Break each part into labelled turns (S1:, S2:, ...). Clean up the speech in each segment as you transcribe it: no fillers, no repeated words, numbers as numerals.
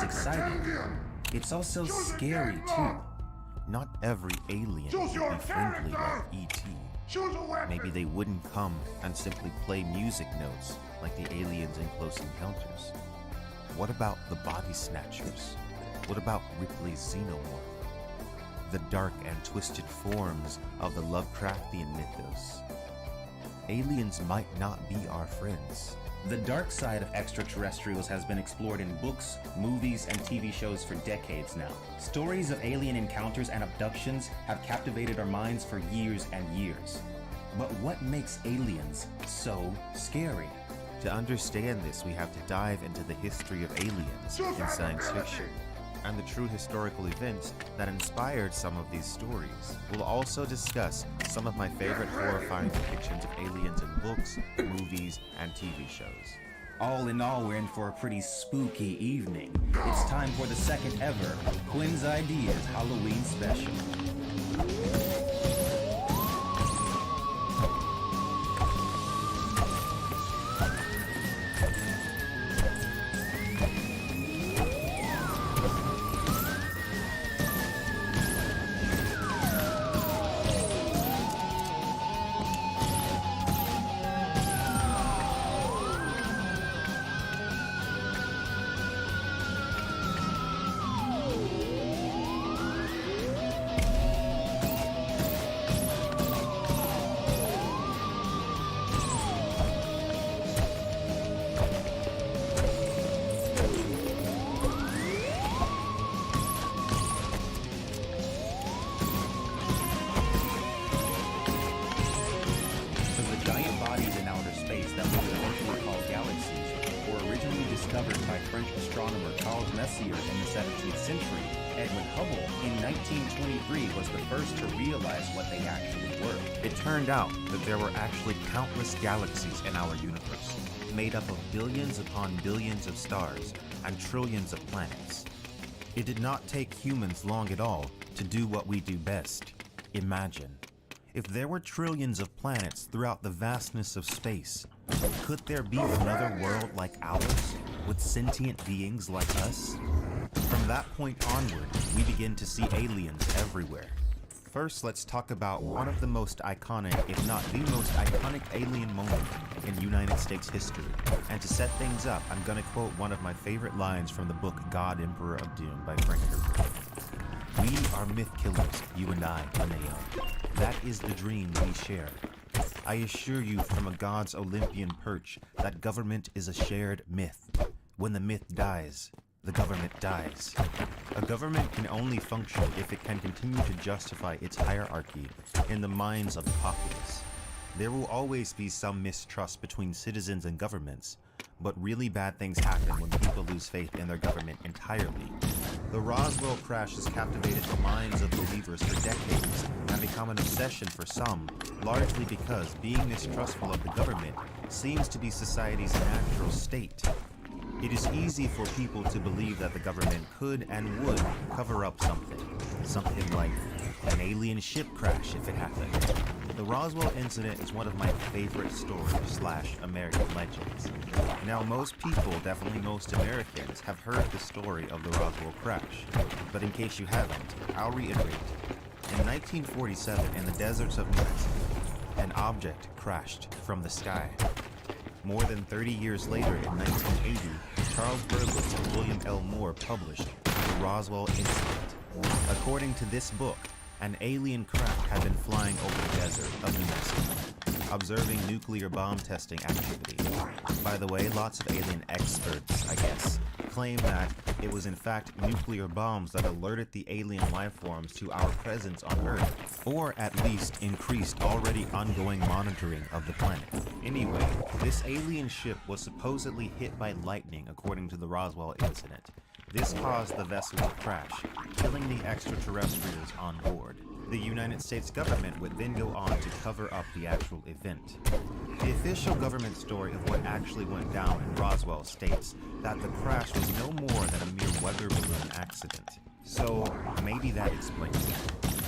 S1: is exciting, it's also scary too.
S2: Not every alien would be friendly like E.T. Maybe they wouldn't come and simply play music notes like the aliens in Close Encounters. What about the body snatchers? What about Ripley's xenomorph? The dark and twisted forms of the Lovecraftian mythos. Aliens might not be our friends.
S1: The dark side of extraterrestrials has been explored in books, movies, and TV shows for decades now. Stories of alien encounters and abductions have captivated our minds for years and years. But what makes aliens so scary?
S2: To understand this, we have to dive into the history of aliens in science fiction and the true historical events that inspired some of these stories. We'll also discuss some of my favorite horrifying depictions of aliens in books, movies, and TV shows.
S1: All in all, we're in for a pretty spooky evening. It's time for the second ever Quinn's Ideas Halloween Special. Discovered by French astronomer Charles Messier in the 17th century, Edwin Hubble in 1923 was the first to realize what they actually were.
S2: It turned out that there were actually countless galaxies in our universe, made up of billions upon billions of stars and trillions of planets. It did not take humans long at all to do what we do best: imagine. If there were trillions of planets throughout the vastness of space, could there be another world like ours, with sentient beings like us? From that point onward, we begin to see aliens everywhere. First, let's talk about one of the most iconic, if not the most iconic alien moment in United States history. And to set things up, I'm gonna quote one of my favorite lines from the book God, Emperor of Doom by Frank Herbert. "We are myth killers, you and I, Linneo. That is the dream we share. I assure you from a god's Olympian perch that government is a shared myth. When the myth dies, the government dies. A government can only function if it can continue to justify its hierarchy in the minds of the populace. There will always be some mistrust between citizens and governments, but really bad things happen when people lose faith in their government entirely. The Roswell crash has captivated the minds of believers for decades and become an obsession for some, largely because being mistrustful of the government seems to be society's natural state. It is easy for people to believe that the government could and would cover up something like an alien ship crash if it happened. The Roswell incident is one of my favorite stories/American legends. Now, most people, definitely most Americans, have heard the story of the Roswell crash, but in case you haven't, I'll reiterate. In 1947, in the deserts of New Mexico, an object crashed from the sky. More than 30 years later, in 1980, Charles Berlitz and William L. Moore published the Roswell Incident. According to this book, an alien craft had been flying over the desert of New Mexico, observing nuclear bomb testing activity. By the way, lots of alien experts, I guess, claim that it was in fact nuclear bombs that alerted the alien life forms to our presence on Earth, or at least increased already ongoing monitoring of the planet. Anyway, this alien ship was supposedly hit by lightning according to the Roswell incident. This caused the vessel to crash, killing the extraterrestrials on board. The United States government would then go on to cover up the actual event. The official government story of what actually went down in Roswell states that the crash was no more than a mere weather balloon accident. So maybe that explains it.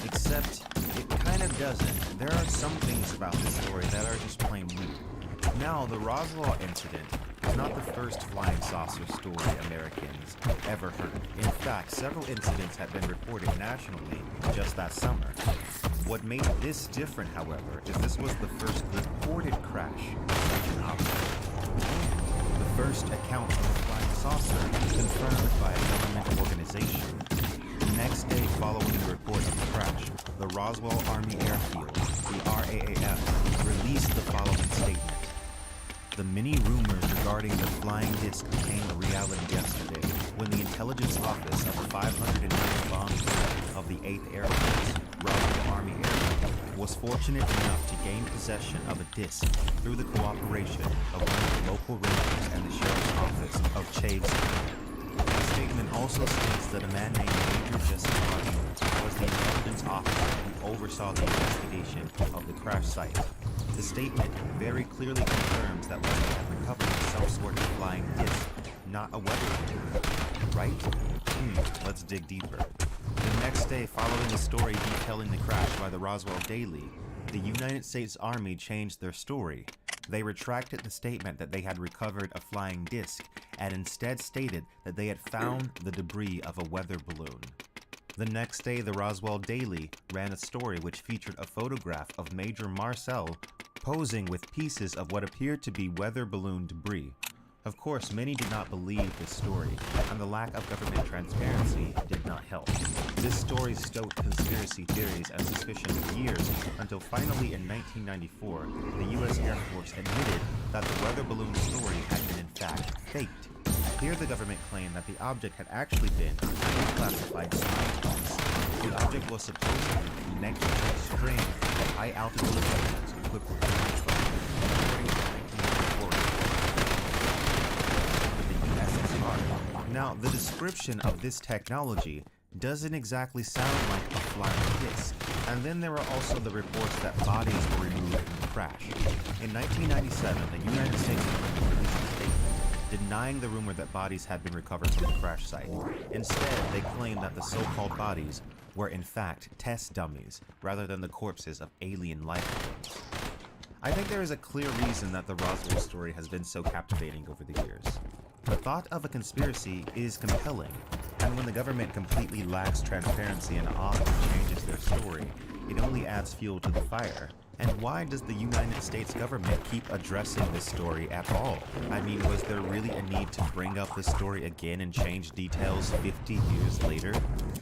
S2: Except, it kind of doesn't. There are some things about this story that are just plain weird. Now, the Roswell incident is not the first flying saucer story Americans ever heard. In fact, several incidents had been reported nationally just that summer. What made this different, however, is this was the first reported crash of such an object. The first account of a flying saucer confirmed by a government organization. The next day following the report of the crash, the Roswell Army Airfield, the RAAF, released the following statement. The many rumors regarding the flying disc became a reality yesterday when the intelligence office of the 509th Bomb Group of the 8th Air Force, Roswell Army Airfield, was fortunate enough to gain possession of a disc through the cooperation of one of the local rangers and the sheriff's office of Chaves. The statement also states that a man named Major Jesse Martin was the intelligence officer who oversaw the investigation of the crash site. The statement very clearly confirms that what they had recovered was some sort of flying disc, not a weather balloon. Right? Let's dig deeper. The next day, following the story detailing the crash by the Roswell Daily, the United States Army changed their story. They retracted the statement that they had recovered a flying disc and instead stated that they had found the debris of a weather balloon. The next day, the Roswell Daily ran a story which featured a photograph of Major Marcel posing with pieces of what appeared to be weather balloon debris. Of course, many did not believe this story, and the lack of government transparency did not help. This story stoked conspiracy theories and suspicion for years, until finally in 1994, the U.S. Air Force admitted that the weather balloon story had been in fact faked. Here the government claimed that the object had actually been a classified spy box. The object was supposed to be connected to a string of high-altitude equipment equipped with a microphone, according to the 1994 report. Now, the description of this technology doesn't exactly sound like a flying disc. And then there were also the reports that bodies were removed from the crash. In 1997, the United States government released a statement denying the rumor that bodies had been recovered from the crash site. Instead, they claimed that the so-called bodies were in fact test dummies rather than the corpses of alien life forms. I think there is a clear reason that the Roswell story has been so captivating over the years. The thought of a conspiracy is compelling, and when the government completely lacks transparency and often changes their story, it only adds fuel to the fire. And why does the United States government keep addressing this story at all? I mean, was there really a need to bring up the story again and change details 50 years later?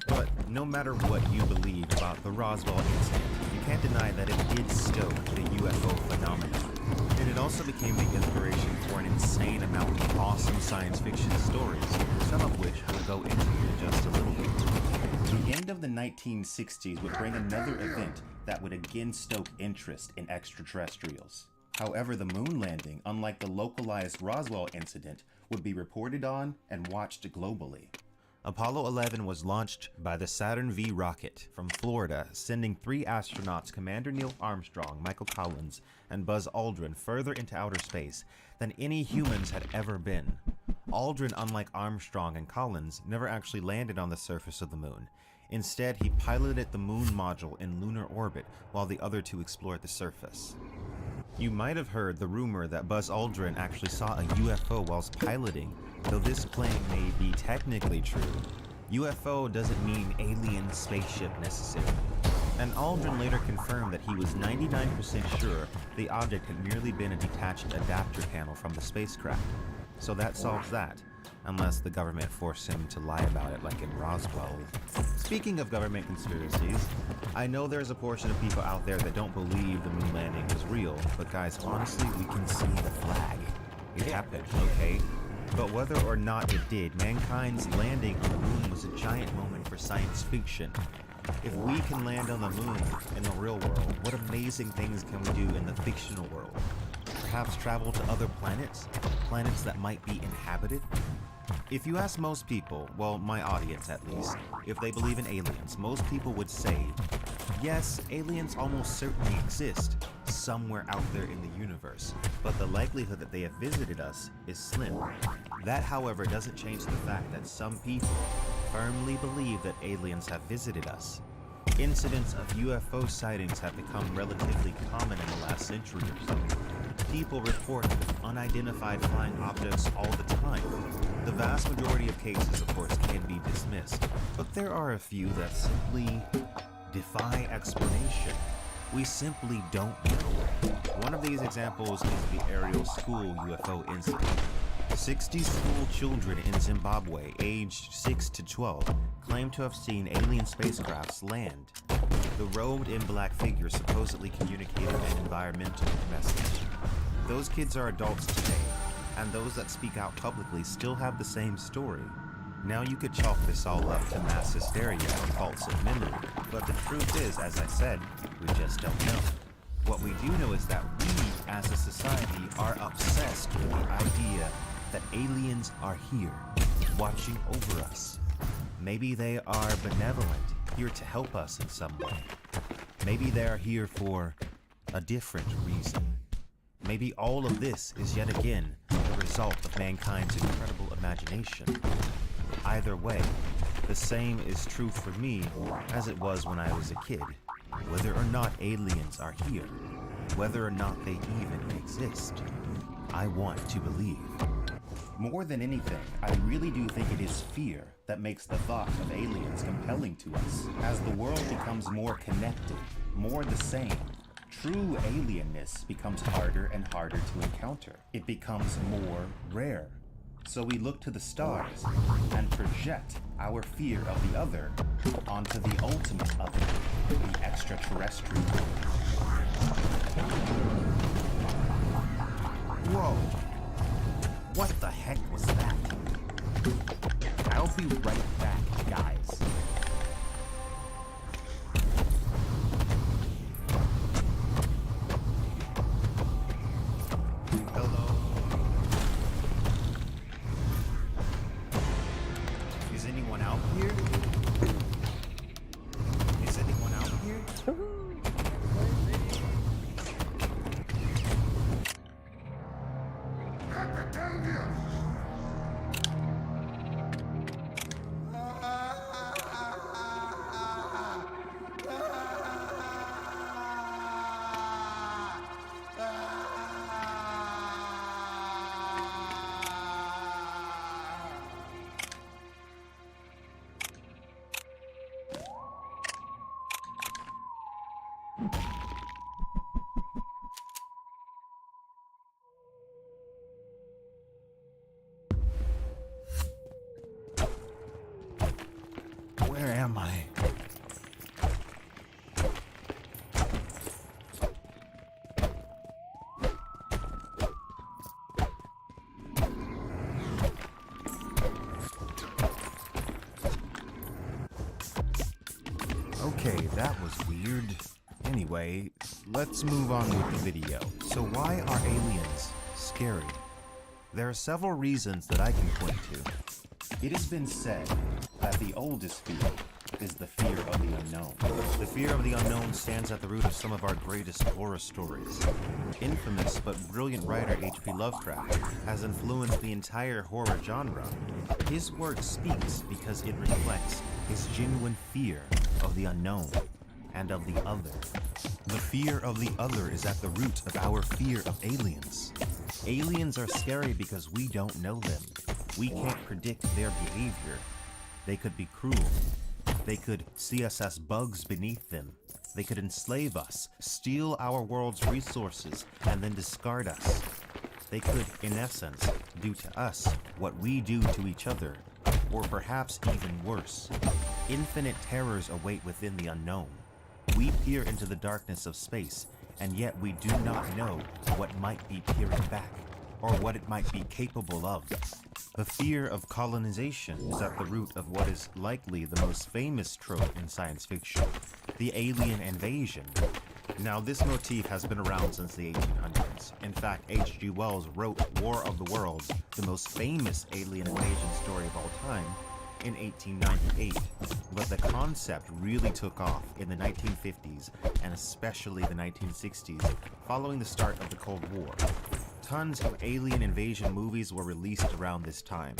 S2: But no matter what you believe about the Roswell incident, you can't deny that it did stoke the UFO phenomenon. And it also became the inspiration for an insane amount of awesome science fiction stories, some of which we'll go into in just a little bit.
S1: The end of the 1960s would bring another event that would again stoke interest in extraterrestrials. However, the moon landing, unlike the localized Roswell incident, would be reported on and watched globally.
S2: Apollo 11 was launched by the Saturn V rocket from Florida, sending 3 astronauts, Commander Neil Armstrong, Michael Collins, and Buzz Aldrin, further into outer space than any humans had ever been. Aldrin, unlike Armstrong and Collins, never actually landed on the surface of the moon. Instead, he piloted the moon module in lunar orbit while the other 2 explored the surface. You might have heard the rumor that Buzz Aldrin actually saw a UFO whilst piloting. Though this claim may be technically true, UFO doesn't mean alien spaceship necessarily. And Aldrin later confirmed that he was 99% sure the object had merely been a detached adapter panel from the spacecraft. So that solves that, unless the government forced him to lie about it like in Roswell. Speaking of government conspiracies, I know there's a portion of people out there that don't believe the moon landing was real, but guys, honestly, we can see the flag. It happened, okay? But whether or not it did, mankind's landing on the moon was a giant moment for science fiction. If we can land on the moon in the real world, what amazing things can we do in the fictional world? Perhaps travel to other planets? Planets that might be inhabited? If you ask most people, well, my audience at least, if they believe in aliens, most people would say, yes, aliens almost certainly exist somewhere out there in the universe, but the likelihood that they have visited us is slim. That, however, doesn't change the fact that some people firmly believe that aliens have visited us. Incidents of UFO sightings have become relatively common in the last century or so. People report unidentified flying objects all the time. The vast majority of cases, of course, can be dismissed, but there are a few that simply defy explanation. We simply don't know. One of these examples is the Ariel School UFO incident. 60 school children in Zimbabwe, aged 6 to 12, claim to have seen alien spacecrafts land. The robed in black figures supposedly communicated an environmental message. Those kids are adults today, and those that speak out publicly still have the same story. Now you could chalk this all up to mass hysteria and faults of memory, but the truth is, as I said, we just don't know. What we do know is that we, as a society, are obsessed with the idea that aliens are here, watching over us. Maybe they are benevolent, here to help us in some way. Maybe they are here for a different reason. Maybe all of this is yet again the result of mankind's incredible imagination. Either way, the same is true for me as it was when I was a kid. Whether or not aliens are here, whether or not they even exist, I want to believe.
S1: More than anything, I really do think it is fear that makes the thought of aliens compelling to us. As the world becomes more connected, more the same, true alienness becomes harder and harder to encounter. It becomes more rare. So we look to the stars and project our fear of the other onto the ultimate other, the extraterrestrial.
S2: Whoa! What the heck was that? I'll be right back, guys. Hello? Is anyone out here? Is anyone out here?
S3: Repetendium!
S2: Where am I? Okay, that was weird. Anyway, let's move on with the video. So why are aliens scary? There are several reasons that I can point to.
S1: It has been said that the oldest fear is the fear of the unknown.
S2: The fear of the unknown stands at the root of some of our greatest horror stories. Infamous but brilliant writer H.P. Lovecraft has influenced the entire horror genre. His work speaks because it reflects his genuine fear of the unknown and of the other. The fear of the other is at the root of our fear of aliens. Aliens are scary because we don't know them. We can't predict their behavior. They could be cruel. They could see us as bugs beneath them. They could enslave us, steal our world's resources, and then discard us. They could, in essence, do to us what we do to each other, or perhaps even worse. Infinite terrors await within the unknown. We peer into the darkness of space, and yet we do not know what might be peering back, or what it might be capable of. The fear of colonization is at the root of what is likely the most famous trope in science fiction, the alien invasion. Now, this motif has been around since the 1800s. In fact, H.G. Wells wrote War of the Worlds, the most famous alien invasion story of all time, in 1898. But the concept really took off in the 1950s and especially the 1960s, following the start of the Cold War. Tons of alien invasion movies were released around this time.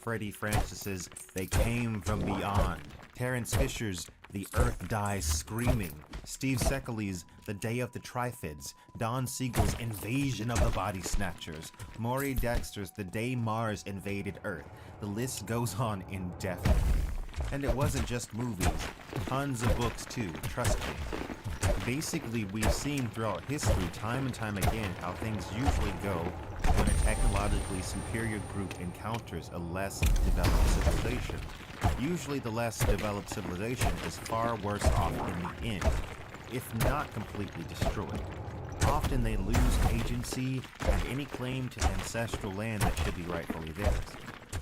S2: Freddie Francis's They Came From Beyond, Terrence Fisher's The Earth Dies Screaming, Steve Sekeli's The Day of the Triffids, Don Siegel's Invasion of the Body Snatchers, Maury Dexter's The Day Mars Invaded Earth. The list goes on indefinitely. And it wasn't just movies, tons of books too, trust me. Basically, we've seen throughout history time and time again how things usually go when a technologically superior group encounters a less developed civilization. Usually the less developed civilization is far worse off in the end, if not completely destroyed. Often they lose agency and any claim to ancestral land that should be rightfully theirs.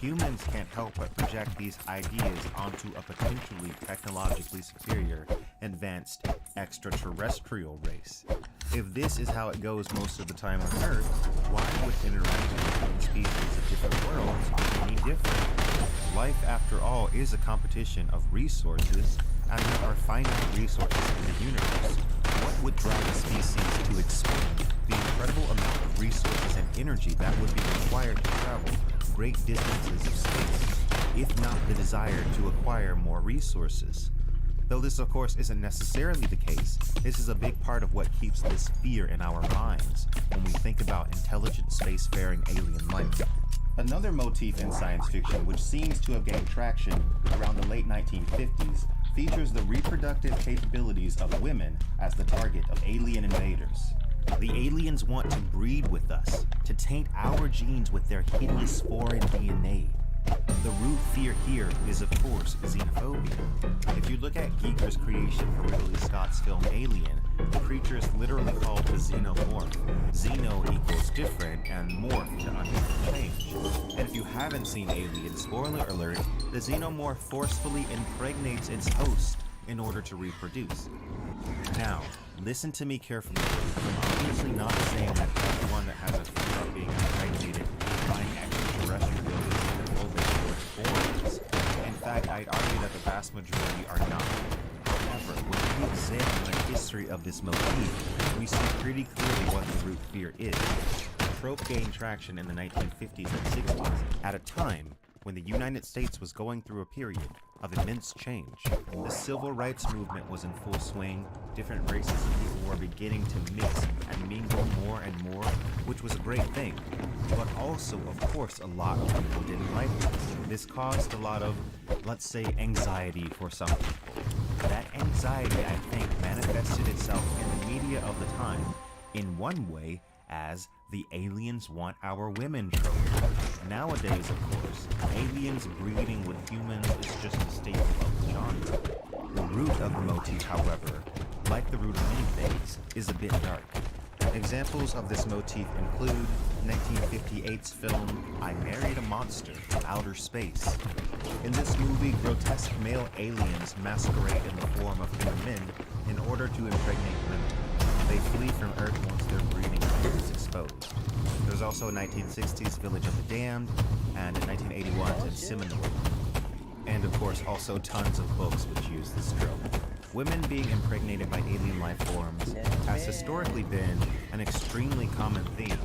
S2: Humans can't help but project these ideas onto a potentially technologically superior, advanced extraterrestrial race. If this is how it goes most of the time on Earth, why would interactions between species of different worlds be any different? Life, after all, is a competition of resources, and there are finite resources in the universe. What would drive a species to expand? The incredible amount of resources and energy that would be required to travel great distances of space, if not the desire to acquire more resources. Though this of course isn't necessarily the case, this is a big part of what keeps this fear in our minds when we think about intelligent spacefaring alien life.
S1: Another motif in science fiction which seems to have gained traction around the late 1950s features the reproductive capabilities of women as the target of alien invaders.
S2: The aliens want to breed with us, to taint our genes with their hideous foreign DNA. The root fear here is, of course, xenophobia. If you look at Giger's creation for Ridley Scott's film Alien, the creature is literally called the xenomorph. Xeno equals different, and morph to undergo change. And if you haven't seen Alien, spoiler alert, the xenomorph forcefully impregnates its host in order to reproduce. Now, listen to me carefully. I'm obviously not saying that everyone that has a fear of being impregnated by an extraterrestrial is xenophobic towards foreigners. In fact, I'd argue that the vast majority are not. However, when we examine the history of this motif, we see pretty clearly what the root fear is. The trope gained traction in the 1950s and 60s at a time when the United States was going through a period of immense change. The civil rights movement was in full swing, different races and people were beginning to mix and mingle more and more, which was a great thing. But also, of course, a lot of people didn't like this. This caused a lot of, let's say, anxiety for some people. That anxiety, I think, manifested itself in the media of the time, in one way, as the aliens want our women trope. Nowadays, of course, aliens breeding with humans is just a staple of the genre. The root of the motif, however, like the root of many things, is a bit dark. Examples of this motif include 1958's film I Married a Monster from Outer Space. In this movie, grotesque male aliens masquerade in the form of human men in order to impregnate women. They flee from Earth once their breeding plan is exposed. There's also 1960's Village of the Damned, and 1981's Inseminable. And of course, also tons of books which use this trope. Women being impregnated by alien life forms has historically been an extremely common theme,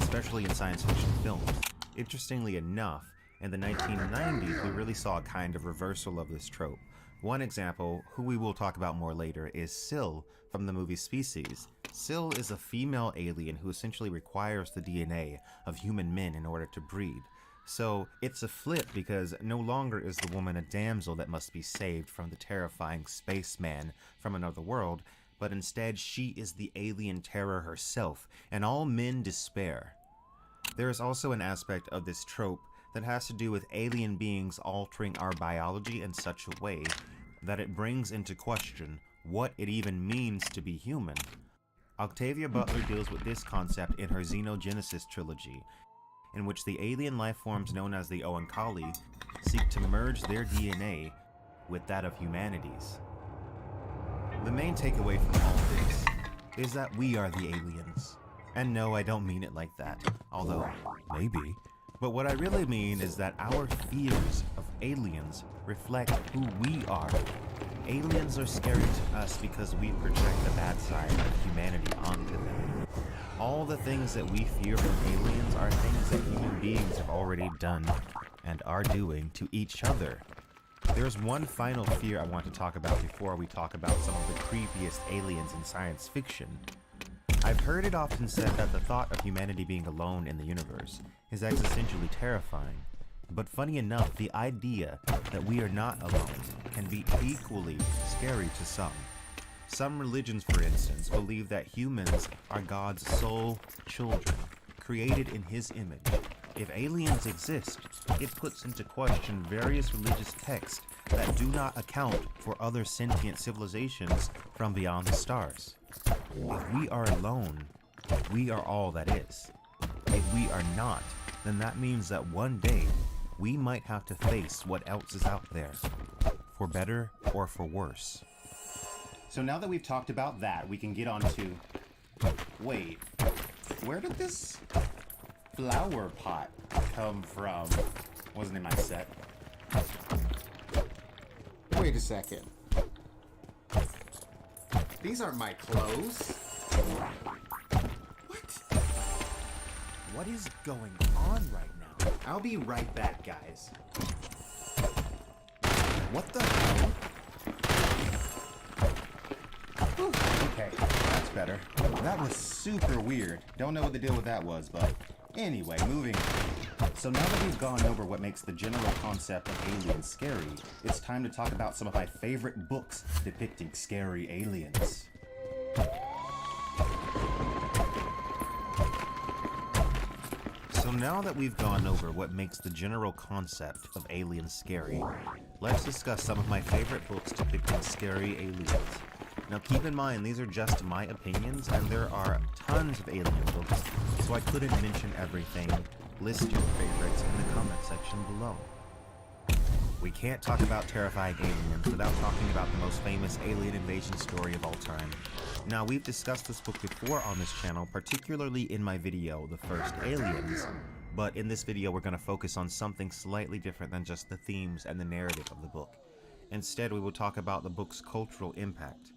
S2: especially in science fiction films. Interestingly enough, in the 1990s, we really saw a kind of reversal of this trope. One example, who we will talk about more later, is Syl from the movie Species. Syl is a female alien who essentially requires the DNA of human men in order to breed. So it's a flip because no longer is the woman a damsel that must be saved from the terrifying spaceman from another world, but instead she is the alien terror herself, and all men despair. There is also an aspect of this trope that has to do with alien beings altering our biology in such a way that it brings into question what it even means to be human. Octavia Butler deals with this concept in her Xenogenesis trilogy, in which the alien life forms known as the Oankali seek to merge their DNA with that of humanity's. The main takeaway from all this is that we are the aliens. And no, I don't mean it like that, although maybe. But what I really mean is that our fears of aliens reflect who we are. Aliens are scary to us because we project the bad side of humanity onto them. All the things that we fear from aliens are things that human beings have already done and are doing to each other. There's one final fear I want to talk about before we talk about some of the creepiest aliens in science fiction. I've heard it often said that the thought of humanity being alone in the universe is existentially terrifying. But funny enough, the idea that we are not alone can be equally scary to some. Some religions, for instance, believe that humans are God's sole children, created in His image. If aliens exist, it puts into question various religious texts that do not account for other sentient civilizations from beyond the stars. If we are alone, we are all that is. If we are not, then that means that one day we might have to face what else is out there, for better or for worse.
S1: So now that we've talked about that, we can get on to... Wait, where did this flower pot come from? Wasn't in my set. Wait a second. These aren't my clothes. What? What is going on right now? I'll be right back, guys. What the hell? Whew, okay, that's better. That was super weird. Don't know what the deal with that was, but anyway, moving on. So now that we've gone over what makes the general concept of aliens scary, it's time to talk about some of my favorite books depicting scary aliens.
S2: So now that we've gone over what makes the general concept of aliens scary, let's discuss some of my favorite books depicting scary aliens. Now keep in mind, these are just my opinions, and there are tons of alien books, so I couldn't mention everything. List your favorites in the comment section below. We can't talk about terrifying aliens without talking about the most famous alien invasion story of all time. Now, we've discussed this book before on this channel, particularly in my video, The First Aliens, but in this video we're going to focus on something slightly different than just the themes and the narrative of the book. Instead, we will talk about the book's cultural impact.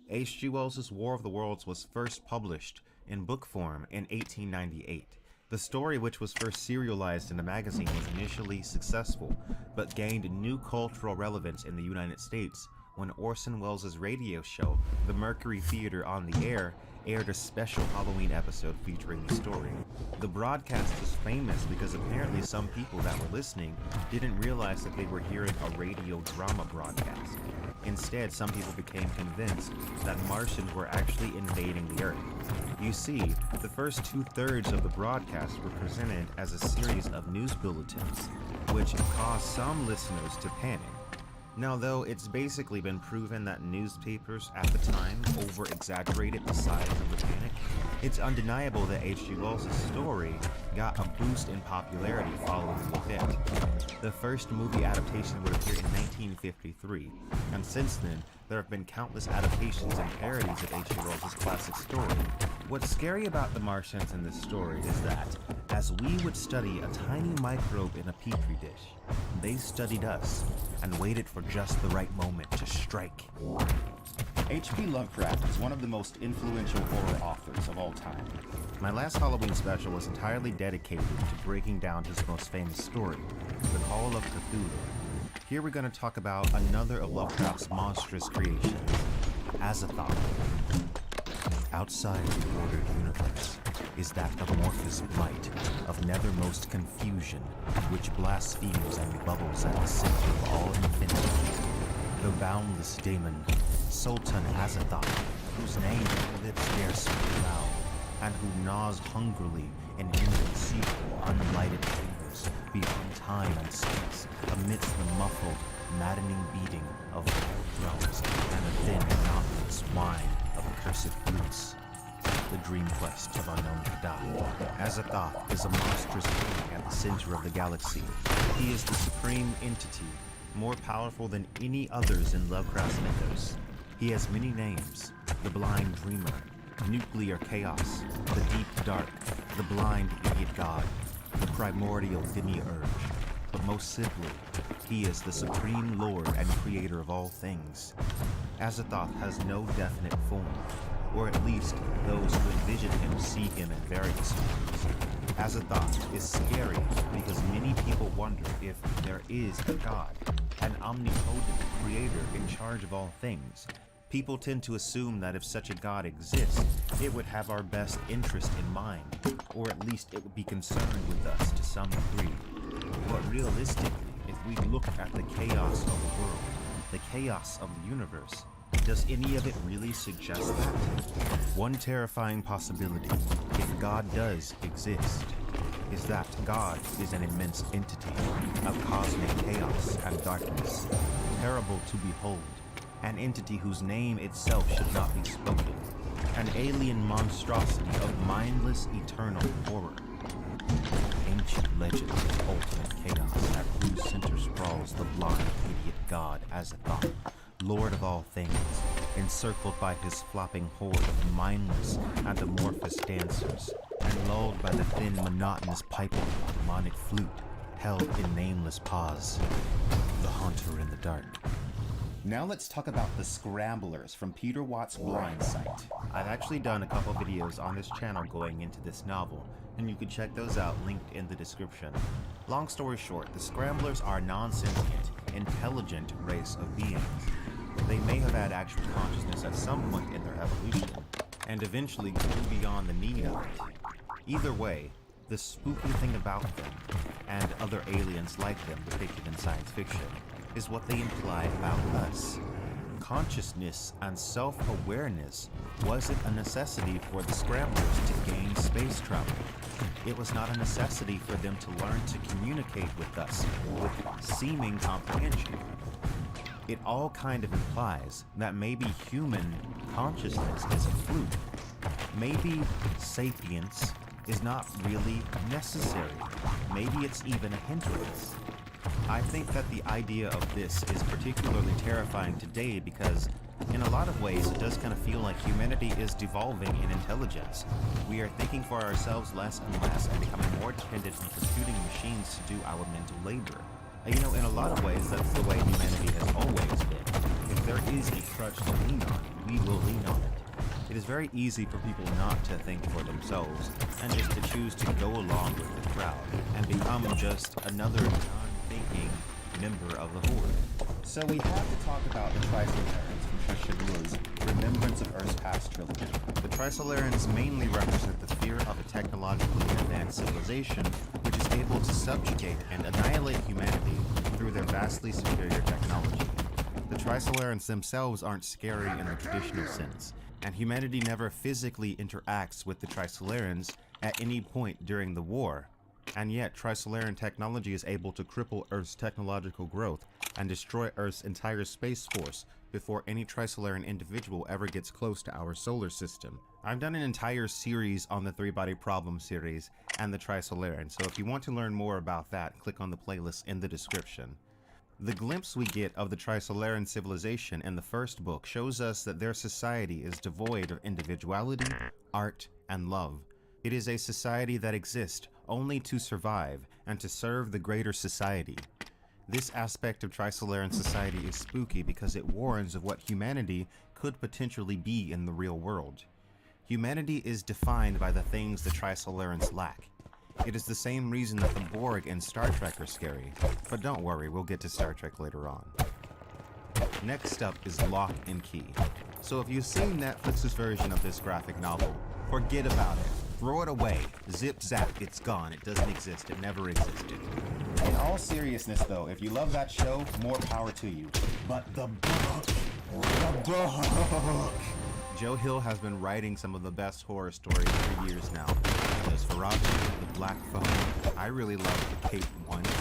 S2: H.G. Wells' War of the Worlds was first published in book form in 1898. The story, which was first serialized in a magazine, was initially successful, but gained new cultural relevance in the United States when Orson Welles' radio show, The Mercury Theater on the Air, aired a special Halloween episode featuring the story. The broadcast was famous because apparently some people that were listening didn't realize that they were hearing a radio drama broadcast. Instead, some people became convinced that Martians were actually invading the Earth. You see, the first 2/3 of the broadcast were presented as a series of news bulletins, which caused some listeners to panic. Now, though it's basically been proven that newspapers at the time over-exaggerated the size of the panic, it's undeniable that H.G. Wells' story got a boost in popularity following the event. The first movie adaptation would appear in 1953, and since then, there have been countless adaptations and parodies of H.G. Wells' classic story. What's scary about the Martians in this story is that, as we would study a tiny microbe in a petri dish, they studied us and waited for just the right moment to strike.
S1: H.P. Lovecraft is one of the most influential horror authors of all time.
S2: My last Halloween special was entirely dedicated to breaking down his most famous story, The Call of Cthulhu. Here we're going to talk about another of Lovecraft's monstrous creations, Azathoth. Outside the ordered universe is that amorphous blight of nethermost confusion, which blasphemes and bubbles at the center of all infinity. The boundless daemon, Sultan Azathoth, whose name the lips dare speak loud, and who gnaws hungrily in inconceivable unlighted chambers beyond time and space, amidst the muffled, maddening beating of all drums and the thin, monotonous whine of accursed flutes. The dream quest of unknown Kadai. Azathoth is a monstrous being at the center of the galaxy. He is the supreme entity, more powerful than any others in Lovecraft's mythos. He has many names: the Blind Dreamer, Nuclear Chaos, the Deep Dark, the Blind Idiot God, the Primordial Demiurge. But most simply, he is the supreme lord and creator of all things. Azathoth has no definite form, or at least those who envision him see him in various forms. as a thought is scary because many people wonder if there is a God, an omnipotent creator in charge of all things. People tend to assume that if such a God exists, it would have our best interest in mind, or at least it would be concerned with us to some degree. But realistically, if we look at the chaos of the world, the chaos of the universe, does any of it really suggest that? One terrifying possibility, if God does exist, is that God is an immense entity of cosmic chaos and darkness, terrible to behold, an entity whose name itself should not be spoken, an alien monstrosity of mindless eternal horror. Ancient legends of ultimate chaos at whose center sprawls the blind, idiot God as a thought, Lord of all things, encircled by his flopping horde of mindless and amorphous dancers, and lulled by the thin, monotonous piping of a demonic flute held in nameless paws, the haunter in the dark.
S1: Now let's talk about the Scramblers from Peter Watt's Blind Sight.
S2: I've actually done a couple videos on this channel going into this novel, and you can check those out linked in the description. Long story short, the Scramblers are a non-sentient, intelligent race of beings. They may have had actual consciousness at some point in their evolution, and eventually grew beyond the need of it. Either way, the spooky thing about them, and other aliens like them depicted in science fiction, is what they imply about us. Consciousness and self-awareness wasn't a necessity for the Scramblers to gain space travel. It was not a necessity for them to learn to communicate with us with seeming comprehension. It all kind of implies that maybe human consciousness is a fluke. Maybe sapience is not really necessary. Maybe it's even a hindrance. I think that the idea of this is particularly terrifying today because in a lot of ways it does kind of feel like humanity is devolving in intelligence. We are thinking for ourselves less and less and becoming more dependent on computing machines to do our mental labor. You know, in a lot of ways, that's the way humanity has always been. If there is a crutch to lean on, we will lean on it. It is very easy for people not to think for themselves and just to choose to go along with the crowd and become just another non-thinking member of the horde.
S1: So we have to talk about the Trisolarans from Trisha Remembrance of Earth's Past trilogy.
S2: The Trisolarans mainly represent the fear of a technologically advanced civilization which is able to subjugate and annihilate humanity through their vastly superior technology. The Trisolarans themselves aren't scary in the traditional sense, and humanity never physically interacts with the Trisolarans at any point during the war. And yet, Trisolaran technology is able to cripple Earth's technological growth and destroy Earth's entire space force before any Trisolaran individual ever gets close to our solar system. I've done an entire series on the Three-Body Problem series and the Trisolaran, so if you want to learn more about that, click on the playlist in the description. The glimpse we get of the Trisolaran civilization in the first book shows us that their society is devoid of individuality, art, and love. It is a society that exists only to survive and to serve the greater society. This aspect of Trisolaran society is spooky because it warns of what humanity could potentially be in the real world. Humanity is defined by the things the Trisolarans lack. It is the same reason that the Borg in Star Trek are scary, but don't worry, we'll get to Star Trek later on. Next up is Lock and Key. So if you've seen Netflix's version of this graphic novel, forget about it. Throw it away. Zip zap, it's gone. It doesn't exist. It never existed.
S1: In all seriousness though, if you love that show, more power to you. But the book!
S2: Joe Hill has been writing some of the best horror stories for years now. Nosferatu, The Black Phone. I really loved the Cape 1 and 2.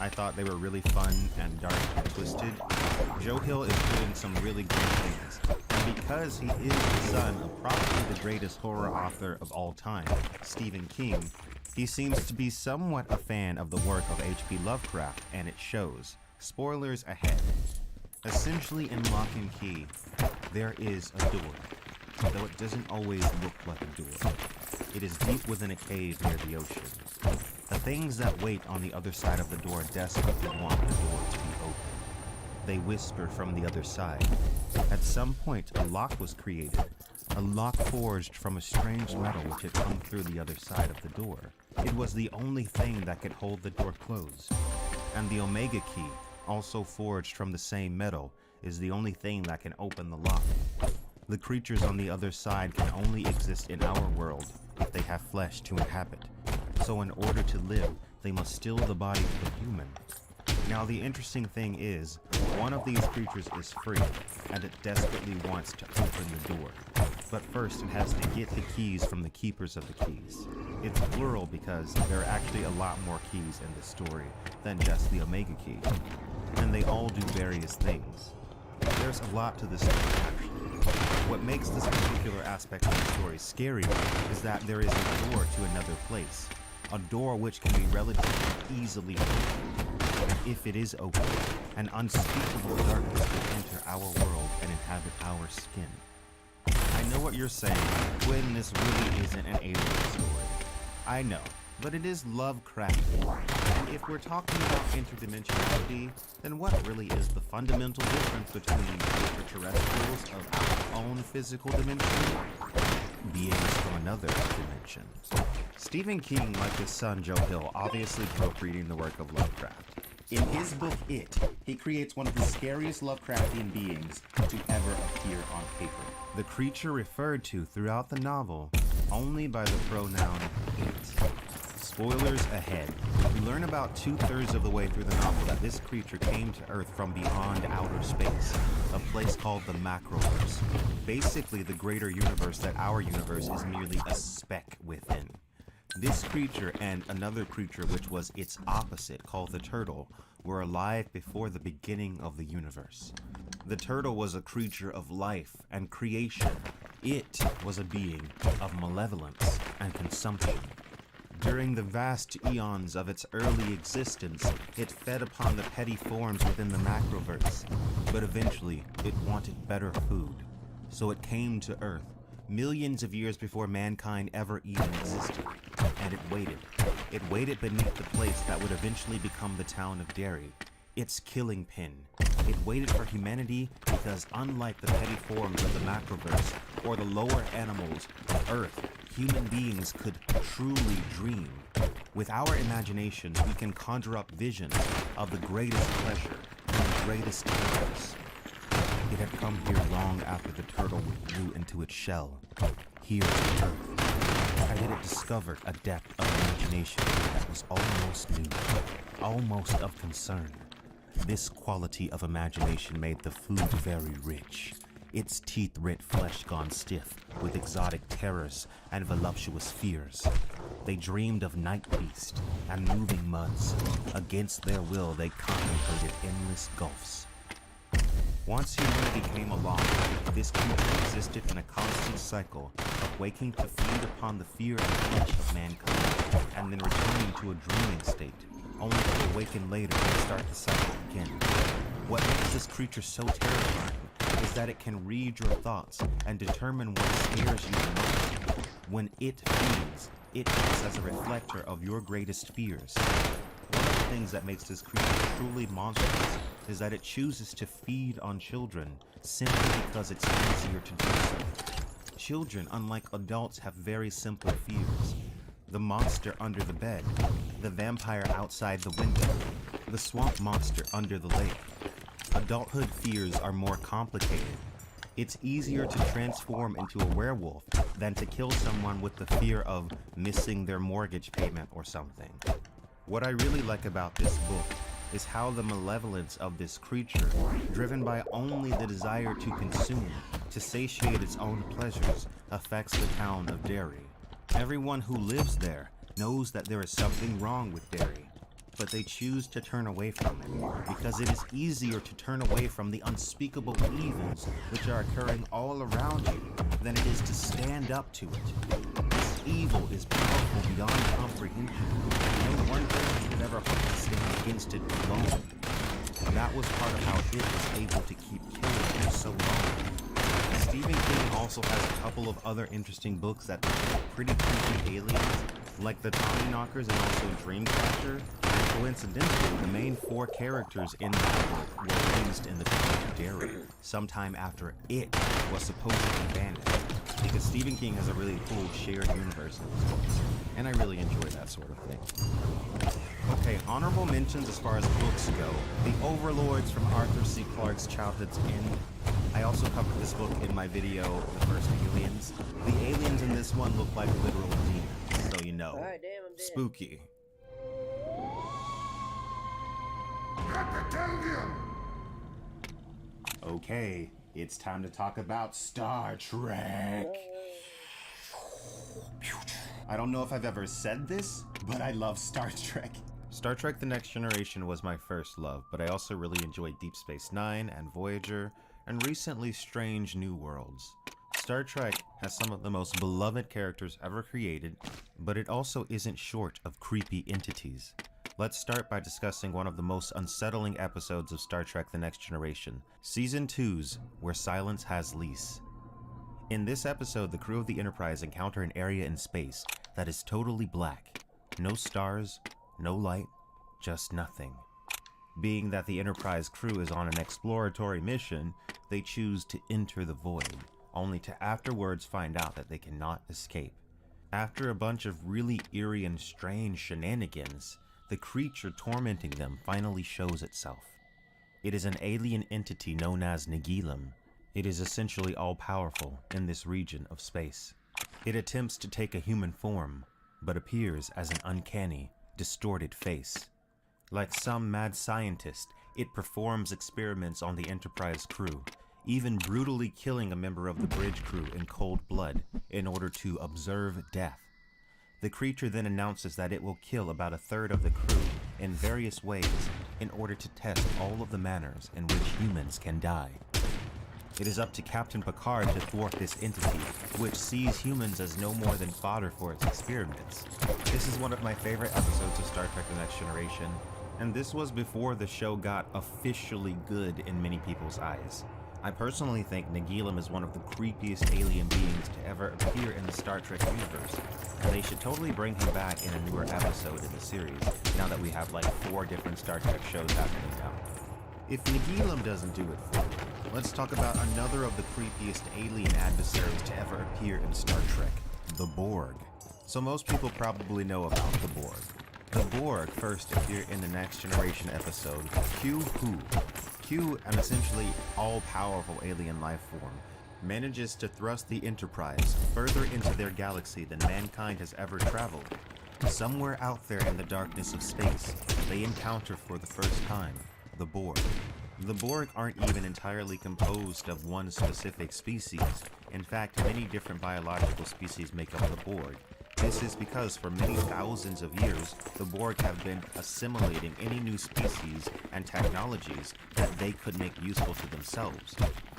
S2: I thought they were really fun and dark and twisted. Joe Hill is doing some really great things. And because he is the son of probably the greatest horror author of all time, Stephen King, he seems to be somewhat a fan of the work of H.P. Lovecraft, and it shows. Spoilers ahead. Essentially in Lock and Key, there is a door, though it doesn't always look like a door. It is deep within a cave near the ocean. The things that wait on the other side of the door desperately want the door to be open. They whisper from the other side. At some point, a lock was created. a lock forged from a strange metal which had come through the other side of the door. It was the only thing that could hold the door closed. And the Omega key, also forged from the same metal, is the only thing that can open the lock. The creatures on the other side can only exist in our world if they have flesh to inhabit. So in order to live, they must steal the body of the human. Now the interesting thing is, one of these creatures is free, and it desperately wants to open the door. But first it has to get the keys from the keepers of the keys. It's plural because there are actually a lot more keys in this story than just the Omega key, and they all do various things. There's a lot to this story actually. What makes this particular aspect of the story scary is that there is a door to another place, a door which can be relatively easily opened. And if it is open, an unspeakable darkness will enter our world and inhabit our skin. I know what you're saying, Quinn, this really isn't an alien story. I know, but it is Lovecraftian. And if we're talking about interdimensionality, then what really is the fundamental difference between extraterrestrials of our own physical dimension? Beings from another dimension. Stephen King, like his son Joe Hill, obviously grew up reading the work of Lovecraft.
S1: In his book It, he creates one of the scariest Lovecraftian beings to ever appear on paper.
S2: The creature referred to throughout the novel only by the pronoun it. Spoilers ahead. We learn about 2/3 of the way through the novel that this creature came to Earth from beyond outer space, a place called the Macroverse. Basically the greater universe that our universe is merely a speck within. This creature and another creature which was its opposite, called the Turtle, were alive before the beginning of the universe. The Turtle was a creature of life and creation. It was a being of malevolence and consumption. During the vast eons of its early existence, it fed upon the petty forms within the Macroverse, but eventually it wanted better food. So it came to Earth, millions of years before mankind ever even existed, and it waited. It waited beneath the place that would eventually become the town of Derry, its killing pin. It waited for humanity because unlike the petty forms of the Macroverse or the lower animals of Earth, human beings could truly dream. With our imaginations, we can conjure up visions of the greatest pleasure and the greatest terrors. It had come here long after the turtle withdrew into its shell, here on Earth. And it had discovered a depth of imagination that was almost new, almost of concern. This quality of imagination made the food very rich. Its teeth writ flesh gone stiff with exotic terrors and voluptuous fears. They dreamed of night beasts and moving muds. Against their will, they contemplated endless gulfs. Once humanity came along, this creature existed in a constant cycle of waking to feed upon the fear and flesh of mankind, and then returning to a dreaming state, only to awaken later and start the cycle again. What makes this creature so terrifying is that it can read your thoughts and determine what scares you the most. When it feeds, it acts as a reflector of your greatest fears. One of the things that makes this creature truly monstrous is that it chooses to feed on children simply because it's easier to do so. Children, unlike adults, have very simple fears. The monster under the bed, the vampire outside the window, the swamp monster under the lake. Adulthood fears are more complicated. It's easier to transform into a werewolf than to kill someone with the fear of missing their mortgage payment or something. What I really like about this book is how the malevolence of this creature, driven by only the desire to consume, to satiate its own pleasures, affects the town of Derry. Everyone who lives there knows that there is something wrong with Derry, but they choose to turn away from it because it is easier to turn away from the unspeakable evils which are occurring all around you than it is to stand up to it. This evil is powerful beyond comprehension. No one person could ever hope to stand against it alone. That was part of how it was able to keep killing for so long. Stephen King also has a couple of other interesting books that are pretty creepy aliens, like the Tommyknockers and also Dreamcatcher. Coincidentally, the main 4 characters in that book were raised in the town of Derry, sometime after it was supposedly vanished. because Stephen King has a really cool shared universe in his books, and I really enjoy that sort of thing. Okay, honorable mentions as far as books go. The Overlords from Arthur C. Clarke's Childhood's End. I also covered this book in my video, The First Aliens. The aliens in this one look like literal demons, so you know.
S3: Alright, damn, I'm dead.
S2: Spooky.
S4: Repetendium!
S1: Okay, it's time to talk about Star Trek. I don't know if I've ever said this, but I love Star Trek.
S2: Star Trek The Next Generation was my first love, but I also really enjoyed Deep Space Nine and Voyager, and recently Strange New Worlds. Star Trek has some of the most beloved characters ever created, but it also isn't short of creepy entities. Let's start by discussing one of the most unsettling episodes of Star Trek The Next Generation, Season 2's Where Silence Has Lease. In this episode, the crew of the Enterprise encounter an area in space that is totally black. No stars, no light, just nothing. Being that the Enterprise crew is on an exploratory mission, they choose to enter the void, only to afterwards find out that they cannot escape. After a bunch of really eerie and strange shenanigans, the creature tormenting them finally shows itself. It is an alien entity known as Nagilum. It is essentially all-powerful in this region of space. It attempts to take a human form, but appears as an uncanny, distorted face. Like some mad scientist, it performs experiments on the Enterprise crew, even brutally killing a member of the bridge crew in cold blood in order to observe death. The creature then announces that it will kill about a third of the crew in various ways in order to test all of the manners in which humans can die. It is up to Captain Picard to thwart this entity, which sees humans as no more than fodder for its experiments. This is one of my favorite episodes of Star Trek The Next Generation, and this was before the show got officially good in many people's eyes. I personally think Nagilum is one of the creepiest alien beings to ever appear in the Star Trek universe, and they should totally bring him back in a newer episode in the series, now that we have like 4 different Star Trek shows happening now. If Nagilum doesn't do it for me, let's talk about another of the creepiest alien adversaries to ever appear in Star Trek, the Borg. So most people probably know about the Borg. The Borg first appear in the Next Generation episode, Q Who. Q, an essentially all-powerful alien life form, manages to thrust the Enterprise further into their galaxy than mankind has ever traveled. Somewhere out there in the darkness of space, they encounter for the first time the Borg. The Borg aren't even entirely composed of one specific species. In fact, many different biological species make up the Borg. This is because for many thousands of years, the Borg have been assimilating any new species and technologies that they could make useful to themselves.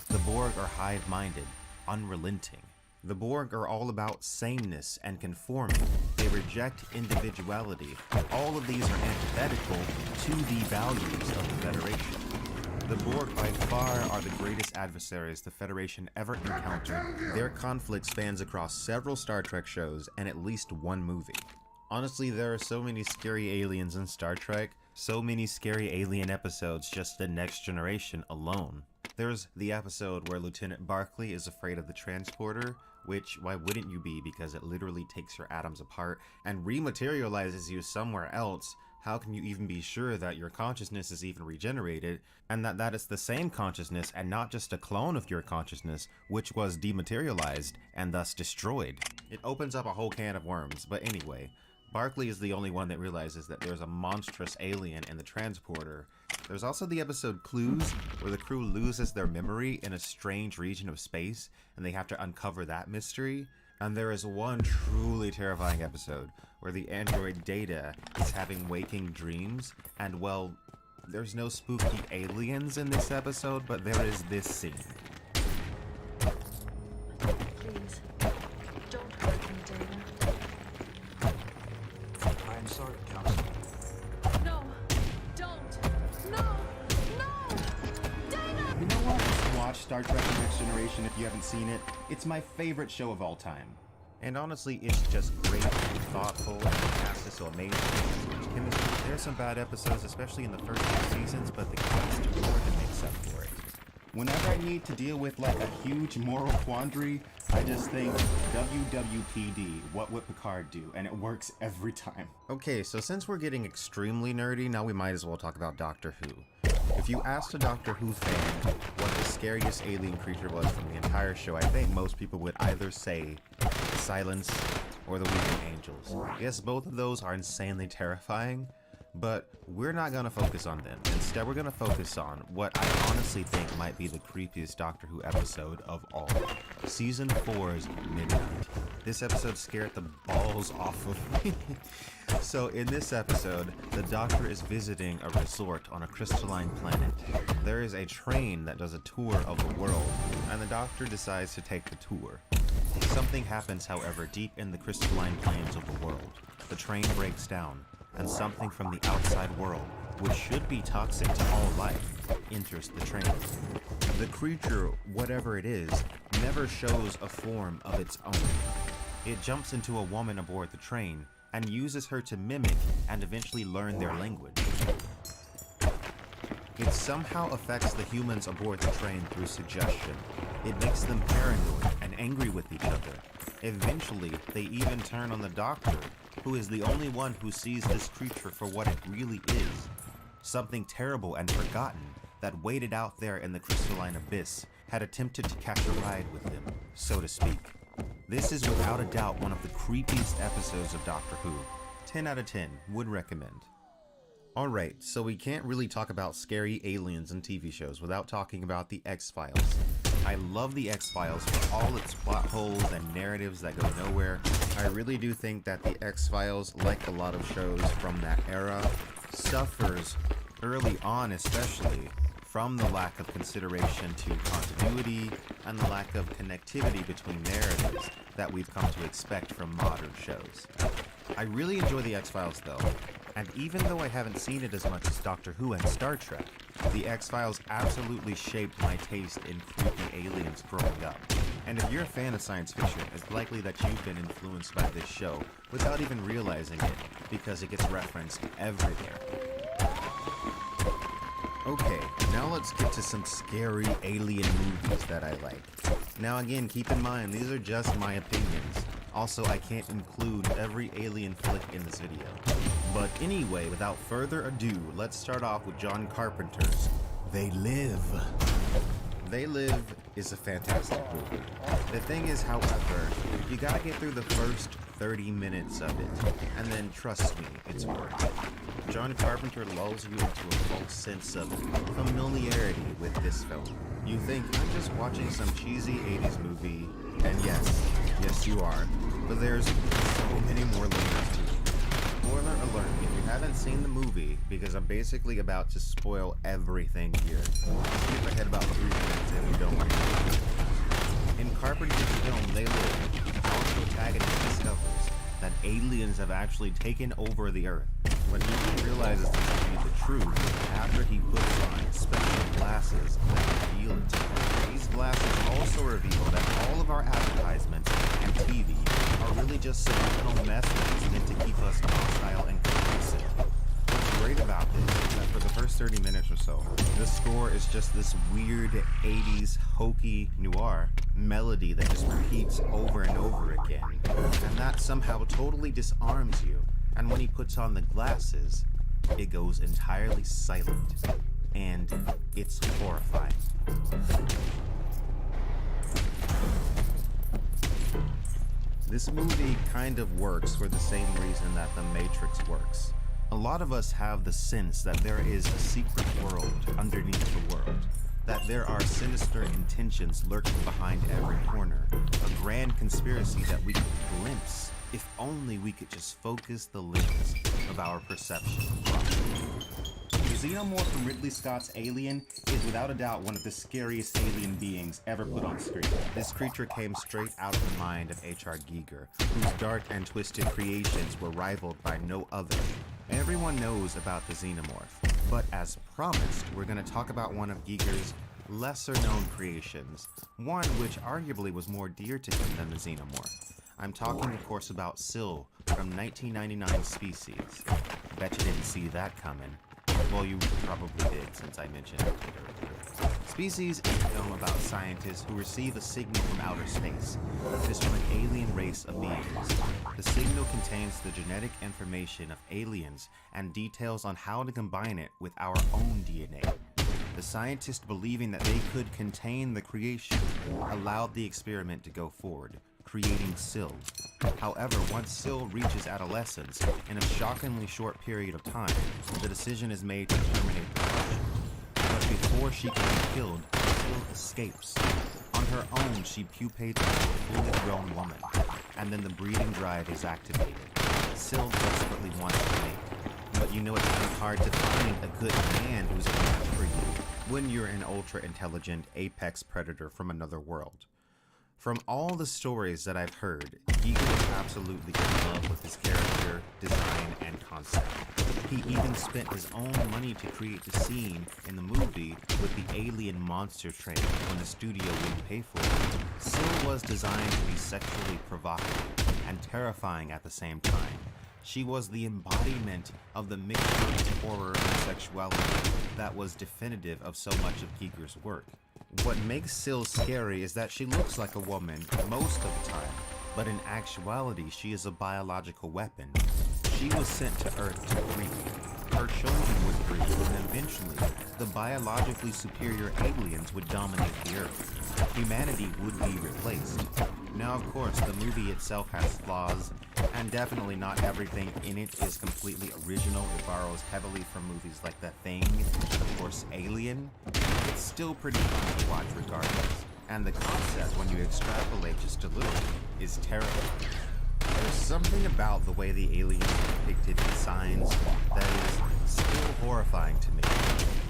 S2: The Borg are hive-minded, unrelenting. The Borg are all about sameness and conforming. They reject individuality. All of these are antithetical to the values of the Federation. The Borg by far are the greatest adversaries the Federation ever encountered. Their conflict spans across several Star Trek shows and at least one movie. Honestly, there are so many scary aliens in Star Trek, so many scary alien episodes just The Next Generation alone. There's the episode where Lieutenant Barclay is afraid of the transporter, which why wouldn't you be, because it literally takes your atoms apart and rematerializes you somewhere else. How can you even be sure that your consciousness is even regenerated, and that is the same consciousness and not just a clone of your consciousness, which was dematerialized and thus destroyed? It opens up a whole can of worms, but anyway, Barclay is the only one that realizes that there's a monstrous alien in the transporter. There's also the episode Clues, where the crew loses their memory in a strange region of space, and they have to uncover that mystery. And there is one truly terrifying episode where the android Data is having waking dreams, and well, there's no spooky aliens in this episode, but there is this scene.
S5: Please, don't hurt me, Dana.
S6: I am sorry, Counselor.
S5: No, don't. No, no, Dana!
S1: You know what? Watch Star Trek The Next Generation if you haven't seen it. It's my favorite show of all time.
S2: And honestly, it's just great, thoughtful, and the cast is so amazing. There's so much chemistry. There's some bad episodes, especially in the first 2 seasons, but the cast more than makes up for it.
S1: Whenever I need to deal with like a huge moral quandary, I just think WWPD, what would Picard do? And it works every time.
S2: Okay, so since we're getting extremely nerdy, now we might as well talk about Doctor Who. If you asked a Doctor Who fan what the scariest alien creature was from the entire show, I think most people would either say the Silence or the Weeping Angels. Yes, both of those are insanely terrifying, but we're not going to focus on them. Instead, we're going to focus on what I honestly think might be the creepiest Doctor Who episode of all. Season 4's Midnight. This episode scared the balls off of me. So in this episode, the Doctor is visiting a resort on a crystalline planet. There is a train that does a tour of the world, and the Doctor decides to take the tour. Something happens, however, deep in the crystalline plains of the world. The train breaks down, and something from the outside world, which should be toxic to all life, enters the train. The creature, whatever it is, never shows a form of its own. It jumps into a woman aboard the train and uses her to mimic and eventually learn their language. It somehow affects the humans aboard the train through suggestion. It makes them paranoid and angry with each other. Eventually, they even turn on the Doctor, who is the only one who sees this creature for what it really is. Something terrible and forgotten that waited out there in the crystalline abyss had attempted to catch a ride with them, so to speak. This is without a doubt one of the creepiest episodes of Doctor Who. 10 out of 10, would recommend. Alright, so we can't really talk about scary aliens in TV shows without talking about the X-Files. I love the X-Files for all its plot holes and narratives that go nowhere. I really do think that the X-Files, like a lot of shows from that era, suffers, early on especially, from the lack of consideration to continuity and the lack of connectivity between narratives that we've come to expect from modern shows. I really enjoy the X-Files though, and even though I haven't seen it as much as Doctor Who and Star Trek, the X-Files absolutely shaped my taste in creepy aliens growing up. And if you're a fan of science fiction, it's likely that you've been influenced by this show without even realizing it, because it gets referenced everywhere. Okay, now let's get to some scary alien movies that I like. Now again, keep in mind, these are just my opinions. Also, I can't include every alien flick in this video. But anyway, without further ado, let's start off with John Carpenter's They Live. They Live is a fantastic movie. The thing is, however, you gotta get through the first 30 minutes of it, and then trust me, it's worth it. John Carpenter lulls you into a false sense of familiarity with this film. You think, I'm just watching some cheesy 80s movie, and yes you are, but there's so many more layers to it. Spoiler alert, if you haven't seen the movie, because I'm basically about to spoil everything here, skip ahead about 3 minutes if you don't want to. In Carpenter's film, They Live, our protagonist discovers that aliens have actually taken over the Earth. When he realizes this to be the truth, after he puts on special glasses that reveal it to him. These glasses also reveal that all of our advertisements and TV are really just subliminal messages meant to keep us docile and complacent. What's great about this is that for the first 30 minutes or so, the score is just this weird 80s hokey noir melody that just repeats over and over again. And that somehow totally disarms you. And when he puts on the glasses, it goes entirely silent. And it's horrifying. This movie kind of works for the same reason that The Matrix works. A lot of us have the sense that there is a secret world underneath the world, that there are sinister intentions lurking behind every corner, a grand conspiracy that we could glimpse if only we could just focus the lens of our perception.
S1: The xenomorph from Ridley Scott's Alien is without a doubt one of the scariest alien beings ever put on screen.
S2: This creature came straight out of the mind of H.R. Giger, whose dark and twisted creations were rivaled by no other. Everyone knows about the xenomorph, but as promised, we're going to talk about one of Giger's lesser-known creations, one which arguably was more dear to him than the xenomorph. I'm talking, of course, about Syl from 1999 Species. Bet you didn't see that coming. Well, you probably did, since I mentioned it earlier. Species is a film about scientists who receive a signal from outer space. It is from an alien race of beings. The signal contains the genetic information of aliens and details on how to combine it with our own DNA. The scientists, believing that they could contain the creation, allowed the experiment to go forward, creating Syl. However, once Syl reaches adolescence, in a shockingly short period of time, the decision is made to terminate the production. But before she can be killed, Syl escapes. On her own, she pupates into a fully grown woman, and then the breeding drive is activated. Syl desperately wants to mate, but you know it's kind of hard to find a good man who's a match for you when you're an ultra-intelligent apex predator from another world. From all the stories that I've heard, Giger is absolutely in love with his character, design, and concept. He even spent his own money to create the scene in the movie with the alien monster train when the studio wouldn't pay for it. Syl was designed to be sexually provocative and terrifying at the same time. She was the embodiment of the mixture of horror and sexuality that was definitive of so much of Giger's work. What makes Syl scary is that she looks like a woman most of the time, but in actuality she is a biological weapon. She was sent to Earth to breed. Her children would breed, and eventually the biologically superior aliens would dominate the Earth. Humanity would be replaced. Now, of course, the movie itself has flaws, and definitely not everything in it is completely original. It borrows heavily from movies like The Thing, and of course Alien. It's still pretty fun to watch regardless, and the concept, when you extrapolate just a little, is terrifying. There's something about the way the aliens are depicted in signs that is still horrifying to me.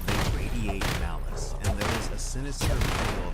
S2: They radiate malice, and there is a sinister veil